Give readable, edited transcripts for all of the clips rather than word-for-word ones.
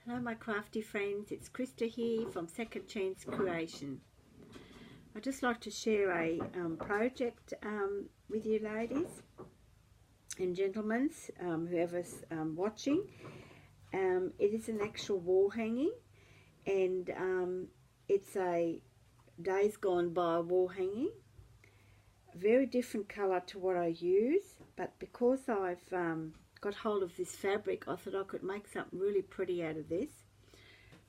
Hello my crafty friends, it's Krista here from Second Chance Creation. I'd just like to share a project with you ladies and gentlemen, whoever's watching. It is an actual wall hanging, and it's a days gone by wall hanging. Very different colour to what I use, but because I've got hold of this fabric, I thought I could make something really pretty out of this.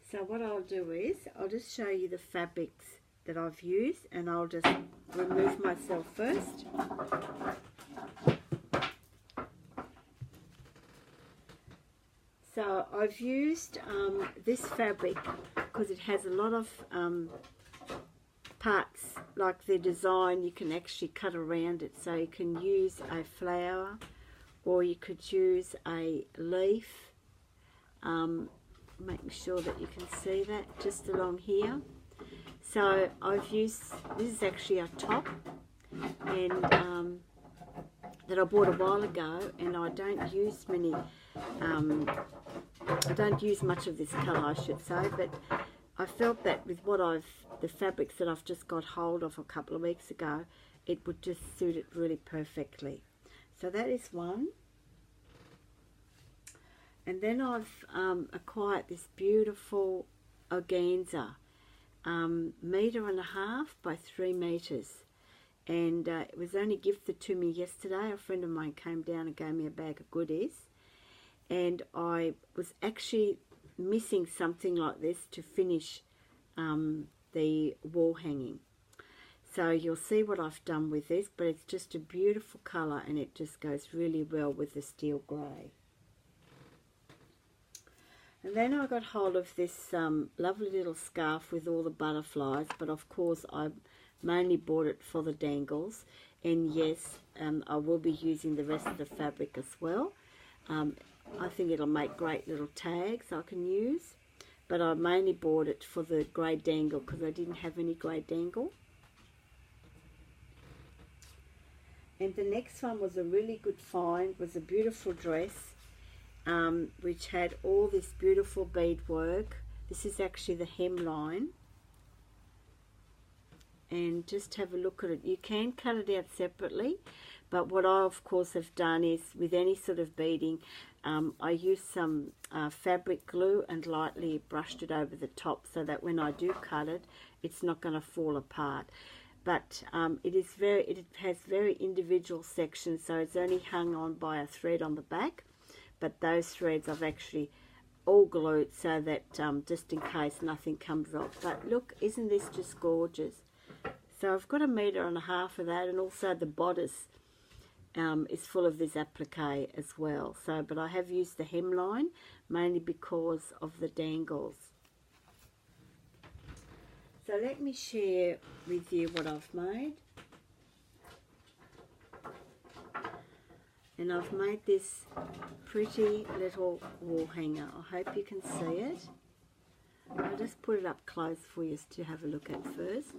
So what I'll do is I'll just show you the fabrics that I've used, and I'll just remove myself first. So I've used this fabric because it has a lot of parts, like the design you can actually cut around it, so you can use a flower or you could use a leaf, making sure that you can see that just along here. So I've used, this is actually a top, and that I bought a while ago, and I don't use many, I don't use much of this colour, I should say, but I felt that with what the fabrics that I've just got hold of a couple of weeks ago, it would just suit it really perfectly. So that is one. And then I've acquired this beautiful organza, 1.5 meters by 3 meters. And it was only gifted to me yesterday. A friend of mine came down and gave me a bag of goodies. And I was actually missing something like this to finish the wall hanging. So you'll see what I've done with this, but it's just a beautiful colour, and it just goes really well with the steel grey. And then I got hold of this lovely little scarf with all the butterflies, but of course I mainly bought it for the dangles, and yes, I will be using the rest of the fabric as well. I think it'll make great little tags I can use, but I mainly bought it for the grey dangle because I didn't have any grey dangle. And the next one was a really good find, was a beautiful dress, which had all this beautiful bead work. This is actually the hemline, and just have a look at it. You can cut it out separately, but what I of course have done is, with any sort of beading, I used some fabric glue and lightly brushed it over the top so that when I do cut it, it's not going to fall apart. But it has very individual sections, so it's only hung on by a thread on the back, but those threads I've actually all glued so that just in case nothing comes off. But look, isn't this just gorgeous? So I've got 1.5 meters of that, and also the bodice is full of this applique as well. So, but I have used the hemline mainly because of the dangles. So let me share with you what I've made. And I've made this pretty little wall hanger. I hope you can see it. I'll just put it up close for you to have a look at first.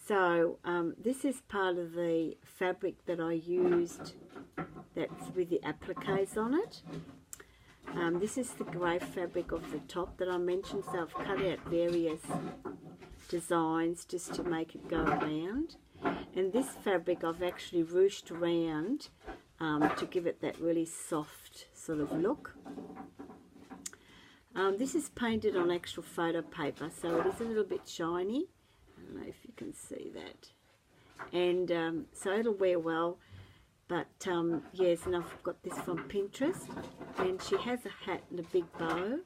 So this is part of the fabric that I used, that's with the appliques on it. This is the grey fabric of the top that I mentioned, so I've cut out various designs just to make it go around. And this fabric I've actually ruched around to give it that really soft sort of look. This is painted on actual photo paper, so it is a little bit shiny. I don't know if you can see that. And so it'll wear well. But yes, and I've got this from Pinterest, and she has a hat and a big bow,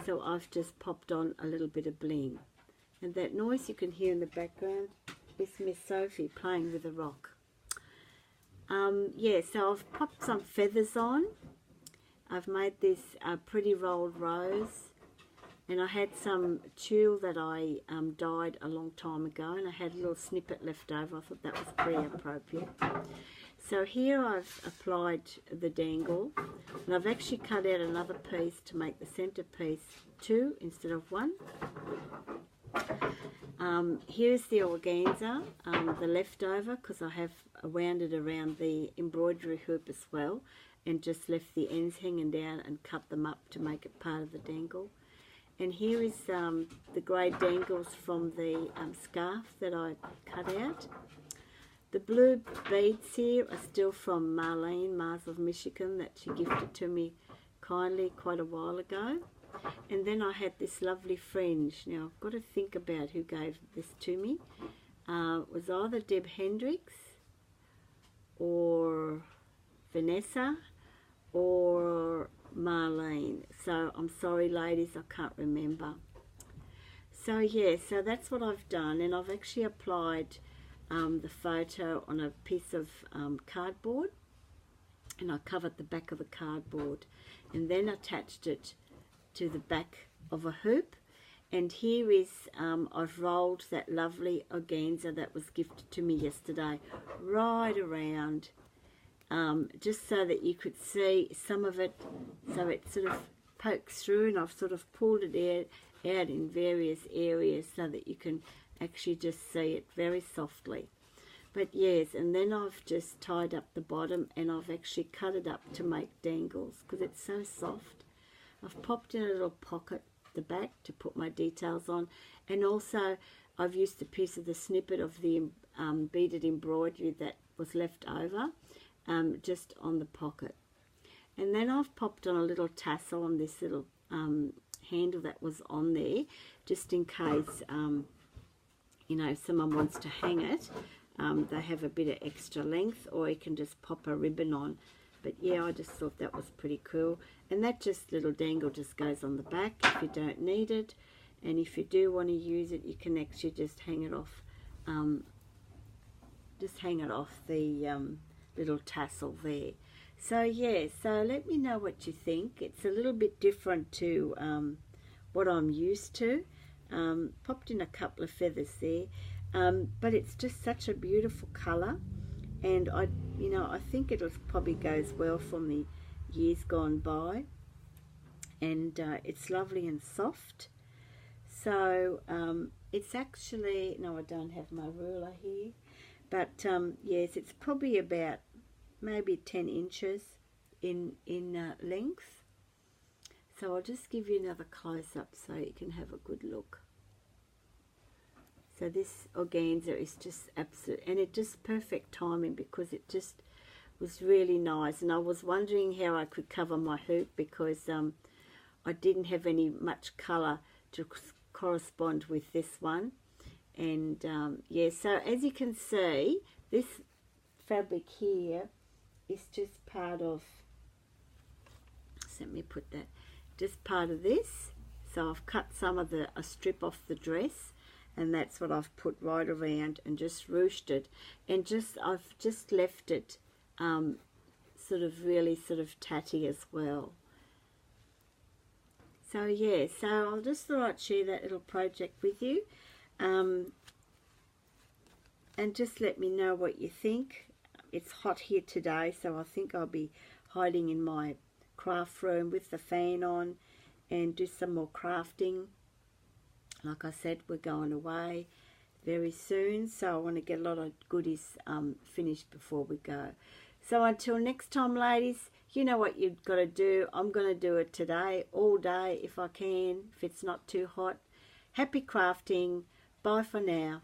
so I've just popped on a little bit of bling. And that noise you can hear in the background is Miss Sophie playing with a rock. Yeah, so I've popped some feathers on. I've made this pretty rolled rose, and I had some tulle that I dyed a long time ago, and I had a little snippet left over. I thought that was pretty appropriate. So here I've applied the dangle, and I've actually cut out another piece to make the centre piece 2 instead of 1. Here's the organza, the leftover, because I have wound it around the embroidery hoop as well, and just left the ends hanging down and cut them up to make it part of the dangle. And here is the grey dangles from the scarf that I cut out. The blue beads here are still from Marlene, Mars of Michigan, that she gifted to me kindly quite a while ago. And then I had this lovely fringe. Now I've got to think about who gave this to me. It was either Deb Hendricks or Vanessa or Marlene. So I'm sorry ladies, I can't remember. So yeah, so that's what I've done, and I've actually applied the photo on a piece of cardboard, and I covered the back of the cardboard and then attached it to the back of a hoop. And here is, I've rolled that lovely organza that was gifted to me yesterday right around, just so that you could see some of it, so it sort of pokes through, and I've sort of pulled it out in various areas so that you can actually just see it very softly. But yes, and then I've just tied up the bottom, and I've actually cut it up to make dangles because it's so soft. I've popped in a little pocket the back to put my details on, and also I've used a piece of the snippet of the beaded embroidery that was left over just on the pocket. And then I've popped on a little tassel on this little handle that was on there, just in case you know, if someone wants to hang it, they have a bit of extra length, or you can just pop a ribbon on. But yeah, I just thought that was pretty cool. And that just little dangle just goes on the back if you don't need it. And if you do want to use it, you can actually just hang it off. The little tassel there. So yeah, so let me know what you think. It's a little bit different to what I'm used to. Popped in a couple of feathers there, but it's just such a beautiful colour. And I think it'll probably goes well from the years gone by, and it's lovely and soft. So it's actually, no, I don't have my ruler here, but yes, it's probably about maybe 10 inches in length. So I'll just give you another close-up so you can have a good look. So this organza is just absolute, and it just perfect timing because it just was really nice. And I was wondering how I could cover my hoop because I didn't have much colour to correspond with this one. And yeah, so as you can see, this fabric here is just part of, so let me put that, just part of this. So I've cut some of a strip off the dress, and that's what I've put right around and just ruched it, and I've just left it sort of really sort of tatty as well. So yeah, so I'll just thought I'd share that little project with you, and just let me know what you think. It's hot here today, so I think I'll be hiding in my craft room with the fan on and do some more crafting. Like I said, we're going away very soon, so I want to get a lot of goodies finished before we go. So until next time, ladies, you know what you've got to do. I'm going to do it today, all day if I can, if it's not too hot. Happy crafting. Bye for now.